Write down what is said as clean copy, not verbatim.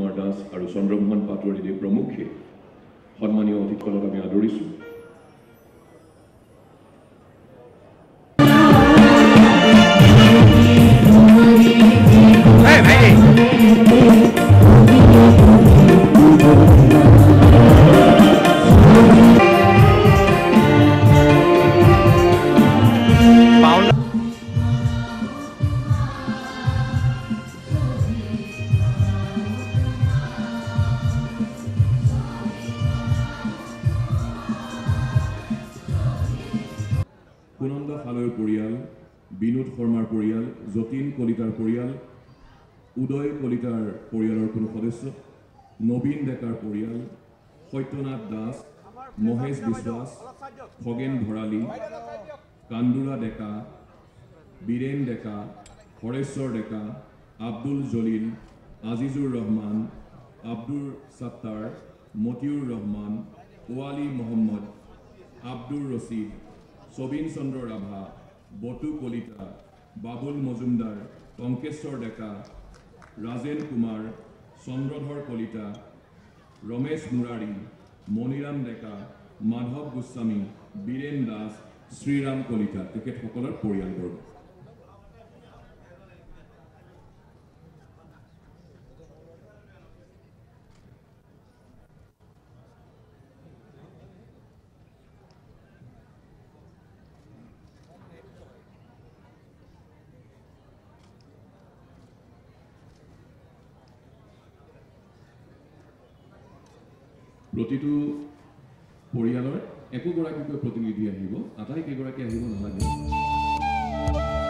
কুমাৰ দাস আৰু চন্দ্ৰমোহন পাটোৱাৰী প্ৰমুখ্যে সন্মানীয় অতিথিসকলক আমি আদৰিছোঁ। কুনন্দ হালৈৰ পৰিয়াল, বিনোদ শৰ্মাৰ পৰিয়াল, যতীন কলিতাৰ পৰিয়াল, উদয় কলিতাৰ পৰিয়ালৰ কোনো সদস্য, নবীন ডেকাৰ পৰিয়াল, সত্যনাথ দাস, মহেশ বিশ্বাস, খগেন ভৰালী, কান্দুৰা ডেকা, বীৰেন ডেকা, হৰেশ্বৰ ডেকা, আব্দুল জলিল, আজিজুৰ ৰহমান, আব্দুৰ সাত্তাৰ, মতিউৰ ৰহমান, ওৱালি মহম্মদ, আব্দুৰ ৰছিদ, সবিন চন্দ্ৰ ৰাভা, বটু কলিতা, বাবুল মজুমদাৰ, টংকেশ্বৰ ডেকা, ৰাজেন কুমাৰ, চন্দ্ৰধৰ কলিতা, ৰমেশ মুৰাৰী, মণিৰাম ডেকা, মাধৱ গোস্বামী, বীৰেন দাস, শ্ৰীৰাম কলিতা তেখেতসকলৰ পৰিয়ালবৰ্গ। প্ৰতিটো পৰিয়ালৰ একোগৰাকীকৈ প্ৰতিনিধি আহিব, আটাইকেইগৰাকী আহিব নালাগে।